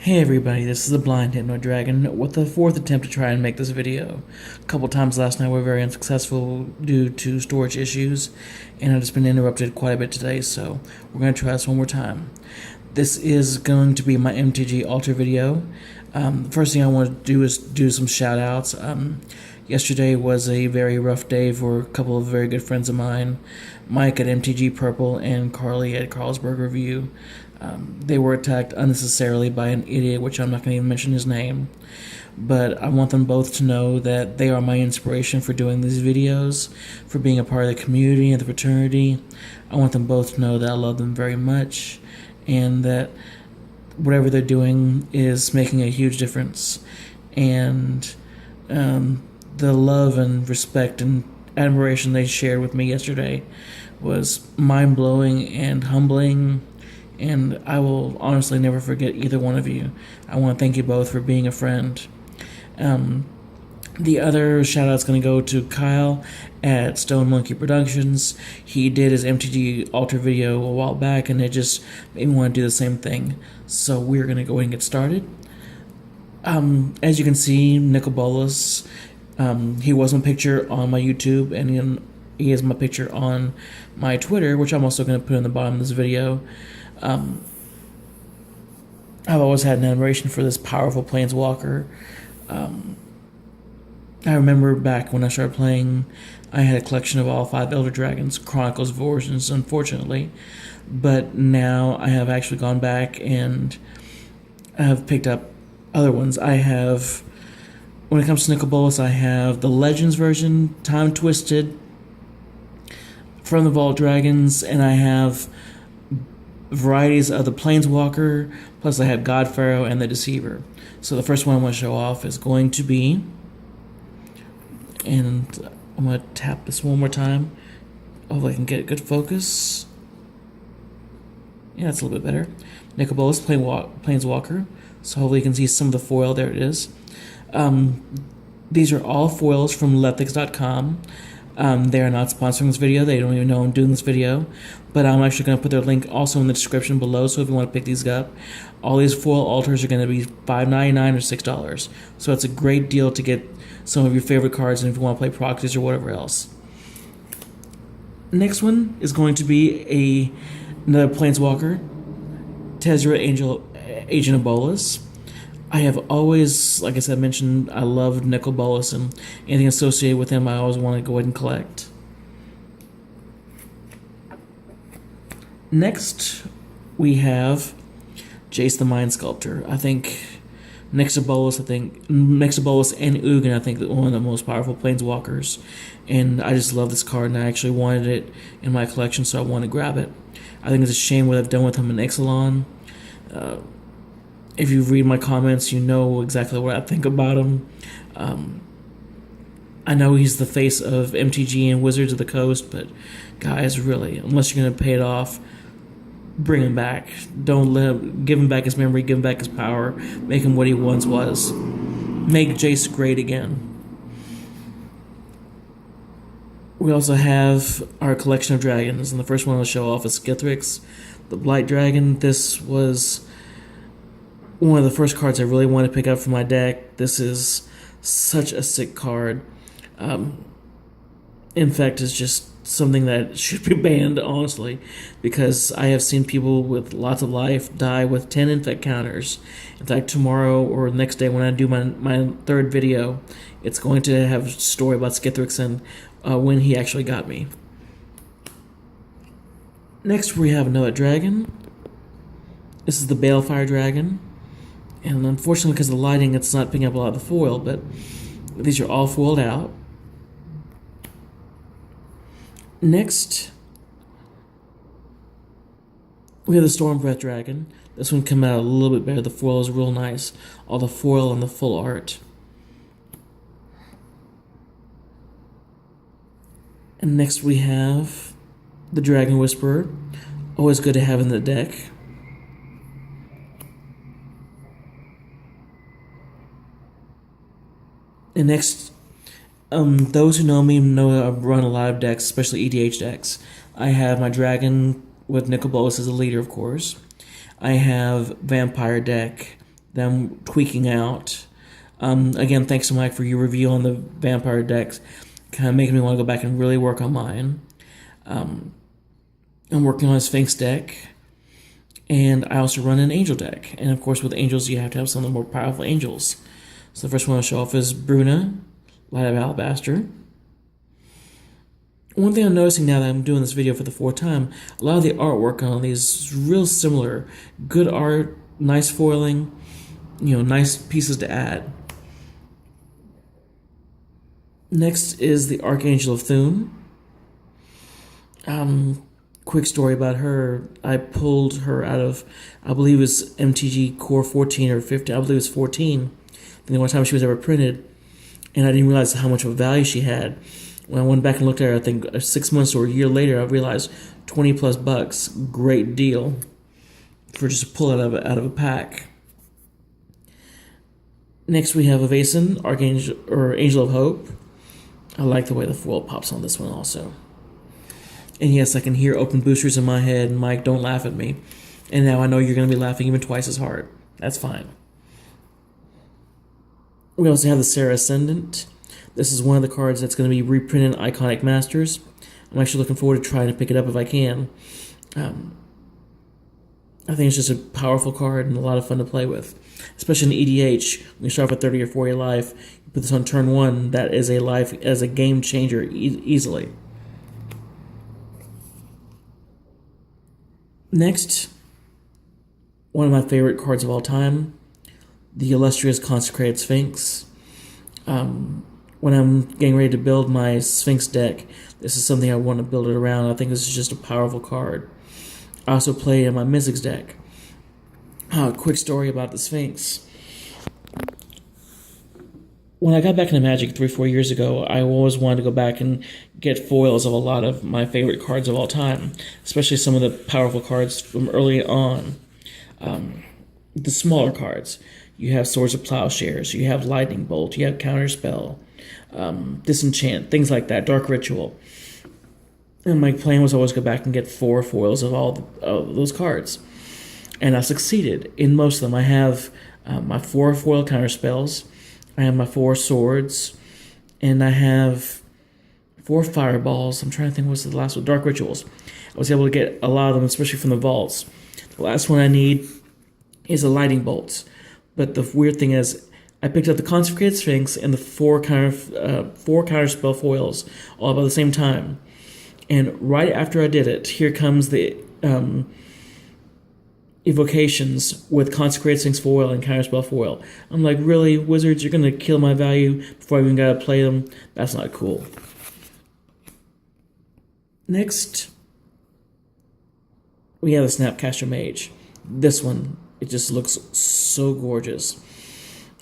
Hey everybody, this is the Blind Hypno Dragon with the fourth attempt to try and make this video. A couple times last night were very unsuccessful due to storage issues, and I've just been interrupted quite a bit today, so we're going to try this one more time. This is going to be my MTG Alter video. The first thing I want to do is do some shout outs. Yesterday was a very rough day for a couple of very good friends of mine, Mike at MTG Purple and Carly at Carlsberg Review. They were attacked unnecessarily by an idiot, which I'm not going to even mention his name. But I want them both to know that they are my inspiration for doing these videos, for being a part of the community and the fraternity. I want them both to know that I love them very much, and that whatever they're doing is making a huge difference. And the love and respect and admiration they shared with me yesterday was mind-blowing and humbling, and I will honestly never forget either one of you. I want to thank you both for being a friend. The other shout-out's going to go to Kyle at Stone Monkey Productions. He did his MTG Alter video a while back, and it just made me want to do the same thing. So we're going to go ahead and get started. As you can see, Nicol Bolas, he was my picture on my YouTube, and he is my picture on my Twitter, which I'm also going to put in the bottom of this video. I've always had an admiration for this powerful planeswalker. I remember back when I started playing, I had a collection of all 5 Elder Dragons Chronicles versions, unfortunately, but now I have actually gone back and I have picked up other ones. I have, when it comes to Nicol Bolas, I have the Legends version, Time Twisted, from the Vault Dragons, and I have varieties of the Planeswalker, plus I have God Pharaoh and the Deceiver. So the first one I want to show off is going to be, and I'm going to tap this one more time. Hopefully I can get a good focus. Yeah, that's a little bit better. Nicol Bolas Planeswalker. So hopefully you can see some of the foil. There it is. These are all foils from Lethics.com. They are not sponsoring this video. They don't even know I'm doing this video. But I'm actually going to put their link also in the description below, so if you want to pick these up. All these foil altars are going to be $5.99 or $6. So it's a great deal to get some of your favorite cards, and if you want to play proxies or whatever else. Next one is going to be another Planeswalker, Tezzeret Agent of Bolas. I have always, like I said, mentioned I loved Nicol Bolas, and anything associated with him I always want to go ahead and collect. Next, we have Jace the Mind Sculptor. I think next to Bolas and Ugin, I think one of the most powerful planeswalkers, and I just love this card, and I actually wanted it in my collection, so I wanted to grab it. I think it's a shame what I've done with him in Ixalan. If you read my comments, you know exactly what I think about him. I know he's the face of MTG and Wizards of the Coast, but guys, really, unless you're going to pay it off, bring him back. Give him back his memory, give him back his power, make him what he once was. Make Jace great again. We also have our collection of dragons, and the first one I'll show off is Skithrix, the Blight Dragon. This was one of the first cards I really wanted to pick up for my deck. This is such a sick card. In fact, it's just something that should be banned, honestly, because I have seen people with lots of life die with 10 infect counters. In fact, tomorrow or the next day when I do my third video, it's going to have a story about Skithrix and when he actually got me. Next, we have another dragon. This is the Balefire Dragon. And unfortunately, because of the lighting, it's not picking up a lot of the foil, but these are all foiled out. Next, we have the Stormbreath Dragon. This one came out a little bit better. The foil is real nice. All the foil and the full art. And next we have the Dragon Whisperer. Always good to have in the deck. And next, those who know me know I run a lot of decks, especially EDH decks. I have my dragon with Nicol Bolas as a leader, of course. I have Vampire deck, that I'm tweaking out. Again, thanks to Mike for your review on the vampire decks, kind of making me want to go back and really work on mine. I'm working on a Sphinx deck, and I also run an angel deck. And of course, with angels, you have to have some of the more powerful angels. So the first one I'll show off is Bruna, Light of Alabaster. One thing I'm noticing now that I'm doing this video for the fourth time, a lot of the artwork on these is real similar. Good art, nice foiling, nice pieces to add. Next is the Archangel of Thune. Quick story about her. I pulled her out of, I believe it was MTG Core 14 or 15. I believe it was 14. I think the one time she was ever printed. And I didn't realize how much of a value she had. When I went back and looked at her, I think 6 months or a year later, I realized $20+. Great deal for just a pull out of a pack. Next we have Evason, Archangel or Angel of Hope. I like the way the foil pops on this one also. And yes, I can hear open boosters in my head. Mike, don't laugh at me. And now I know you're going to be laughing even twice as hard. That's fine. We also have the Sarah Ascendant. This is one of the cards that's going to be reprinted in Iconic Masters. I'm actually looking forward to trying to pick it up if I can. I think it's just a powerful card and a lot of fun to play with. Especially in EDH, when you start with 30 or 40 life, you put this on turn 1, that is a game changer easily. Next, one of my favorite cards of all time, the illustrious Consecrated Sphinx. When I'm getting ready to build my Sphinx deck, this is something I want to build it around. I think this is just a powerful card. I also play in my Mystics deck. Quick story about the Sphinx. When I got back into Magic 3-4 years ago, I always wanted to go back and get foils of a lot of my favorite cards of all time, especially some of the powerful cards from early on. The smaller cards. You have Swords of Plowshares, you have Lightning Bolt, you have Counterspell, Disenchant, things like that, Dark Ritual. And my plan was always go back and get 4 foils of all of those cards. And I succeeded in most of them. I have my 4 foil Counterspells, I have my 4 swords, and I have 4 fireballs. I'm trying to think what's the last one. Dark Rituals. I was able to get a lot of them, especially from the vaults. The last one I need is a Lightning Bolts. But the weird thing is, I picked up the Consecrated Sphinx and the 4 Counterspell foils all about the same time. And right after I did it, here comes the Evocations with Consecrated Sphinx foil and Counterspell foil. I'm like, really, Wizards, you're going to kill my value before I even got to play them? That's not cool. Next, we have the Snapcaster Mage. This one, it just looks so gorgeous.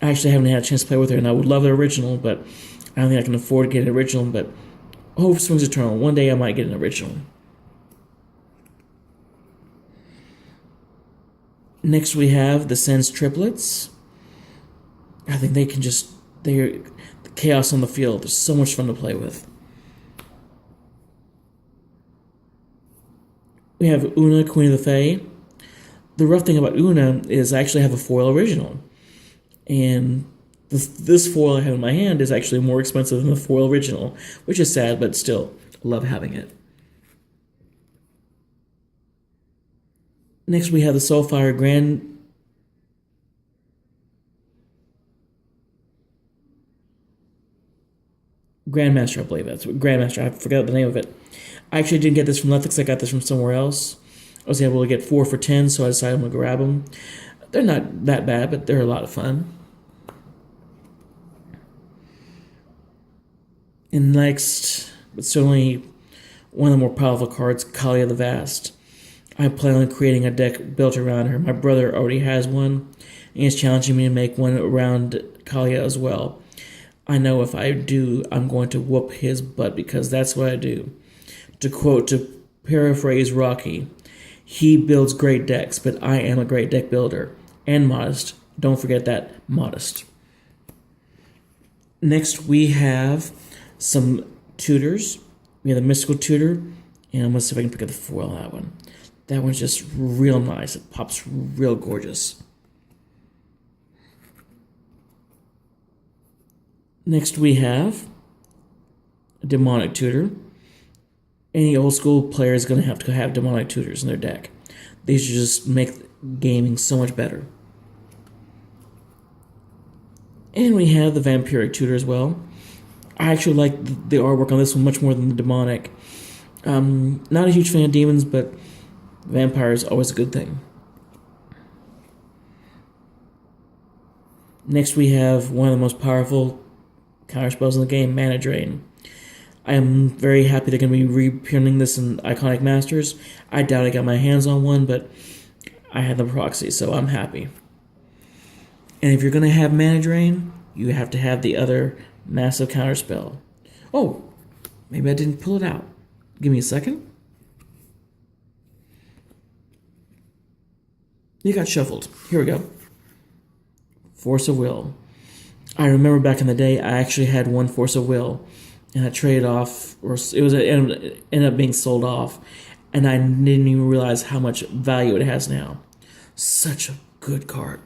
I actually haven't had a chance to play with her, and I would love the original, but I don't think I can afford to get an original, but hope swings eternal. One day I might get an original. Next we have the Sense Triplets. I think they can just, they're the chaos on the field. They're so much fun to play with. We have Una, Queen of the Fae. The rough thing about Una is I actually have a foil original. And this foil I have in my hand is actually more expensive than the foil original, which is sad, but still, love having it. Next we have the Soulfire Grandmaster, I believe that's Grandmaster. I forgot the name of it. I actually didn't get this from Lethix. I got this from somewhere else. I was able to get 4 for 10, so I decided I'm going to grab them. They're not that bad, but they're a lot of fun. And next, but certainly one of the more powerful cards, Kalia the Vast. I plan on creating a deck built around her. My brother already has one, and he's challenging me to make one around Kalia as well. I know if I do, I'm going to whoop his butt, because that's what I do. To paraphrase Rocky, he builds great decks, but I am a great deck builder. And modest. Don't forget that, modest. Next, we have some tutors. We have the Mystical Tutor, and I'm going to see if I can pick up the foil on that one. That one's just real nice. It pops real gorgeous. Next we have a Demonic Tutor. Any old school player is going to have Demonic Tutors in their deck. These just make gaming so much better. And we have the Vampiric Tutor as well. I actually like the artwork on this one much more than the Demonic. Not a huge fan of demons, but vampire is always a good thing. Next we have one of the most powerful counterspells in the game, Mana Drain. I am very happy they're going to be reprinting this in Iconic Masters. I doubt I got my hands on one, but I had the proxy, so I'm happy. And if you're going to have Mana Drain, you have to have the other massive counterspell. Oh, maybe I didn't pull it out. Give me a second. It got shuffled. Here we go. Force of Will. I remember back in the day, I actually had one Force of Will, and I traded off, or it ended up being sold off, and I didn't even realize how much value it has now. Such a good card.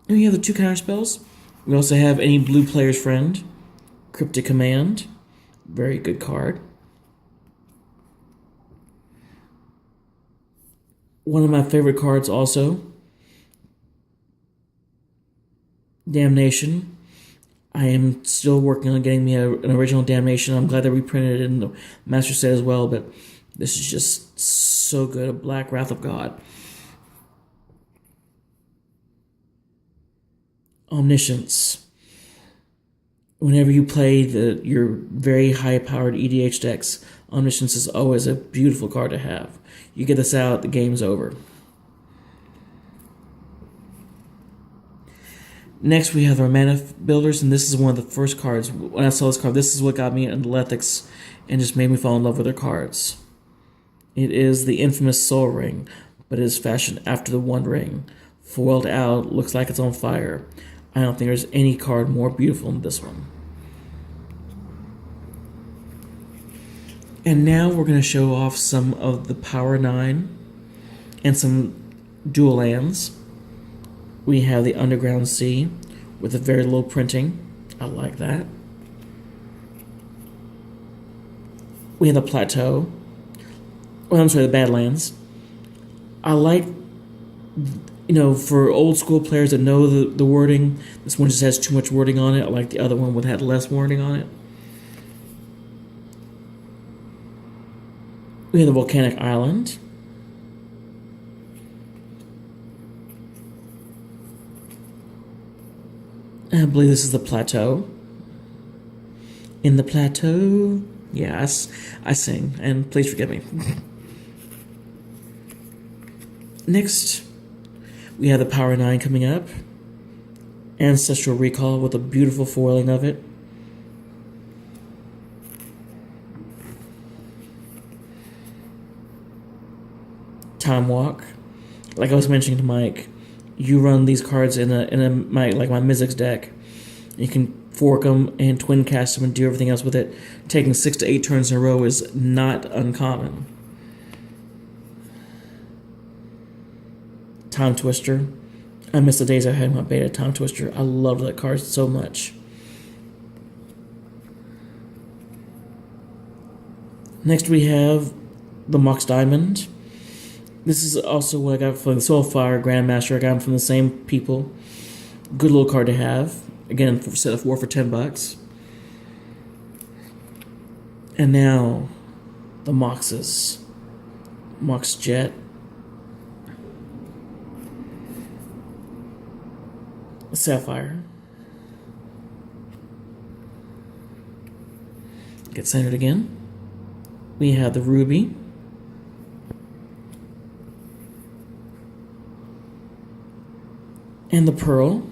And we have the two counterspells. We also have Any Blue Player's Friend, Cryptic Command, very good card. One of my favorite cards also, Damnation. I am still working on getting me an original Damnation. I'm glad they reprinted it in the Master Set as well, but this is just so good. A Black Wrath of God. Omniscience. Whenever you play your very high-powered EDH decks, Omniscience is always a beautiful card to have. You get this out, the game's over. Next, we have our Mana Builders, and this is one of the first cards. When I saw this card, this is what got me into Lethics and just made me fall in love with their cards. It is the infamous Soul Ring, but it is fashioned after the One Ring. Foiled out, looks like it's on fire. I don't think there's any card more beautiful than this one. And now we're going to show off some of the Power 9 and some dual lands. We have the Underground Sea with a very low printing. I like that. We have the Plateau. Well, I'm sorry, the Badlands. I like, for old school players that know the wording, this one just has too much wording on it. I like the other one would have less wording on it. We have the Volcanic Island. I believe this is the Plateau. In the Plateau, yes, I sing, and please forgive me. Next, we have the Power 9 coming up. Ancestral Recall with a beautiful foiling of it. Time Walk. Like I was mentioning to Mike, you run these cards in my Mizzix deck. You can fork them and twin cast them and do everything else with it. Taking 6 to 8 turns in a row is not uncommon. Time Twister. I miss the days I had my beta Time Twister. I loved that card so much. Next we have the Mox Diamond. This is also what I got from the Soulfire Grandmaster. I got them from the same people. Good little card to have. Again, set of 4 for $10. And now, the Moxes. Mox Jet. Sapphire. Get centered again. We have the Ruby. And the Pearl.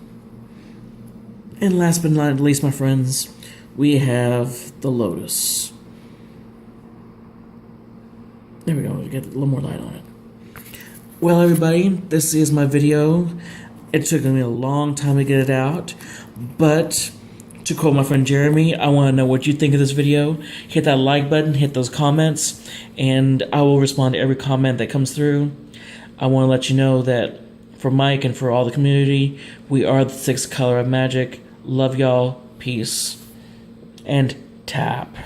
And last but not least, my friends, we have the Lotus. There we go, we get a little more light on it. Well, everybody, this is my video. It took me a long time to get it out, but to quote my friend Jeremy, I want to know what you think of this video. Hit that like button, hit those comments, and I will respond to every comment that comes through. I want to let you know that for Mike and for all the community, we are the 6th color of magic. Love y'all. Peace. And tap.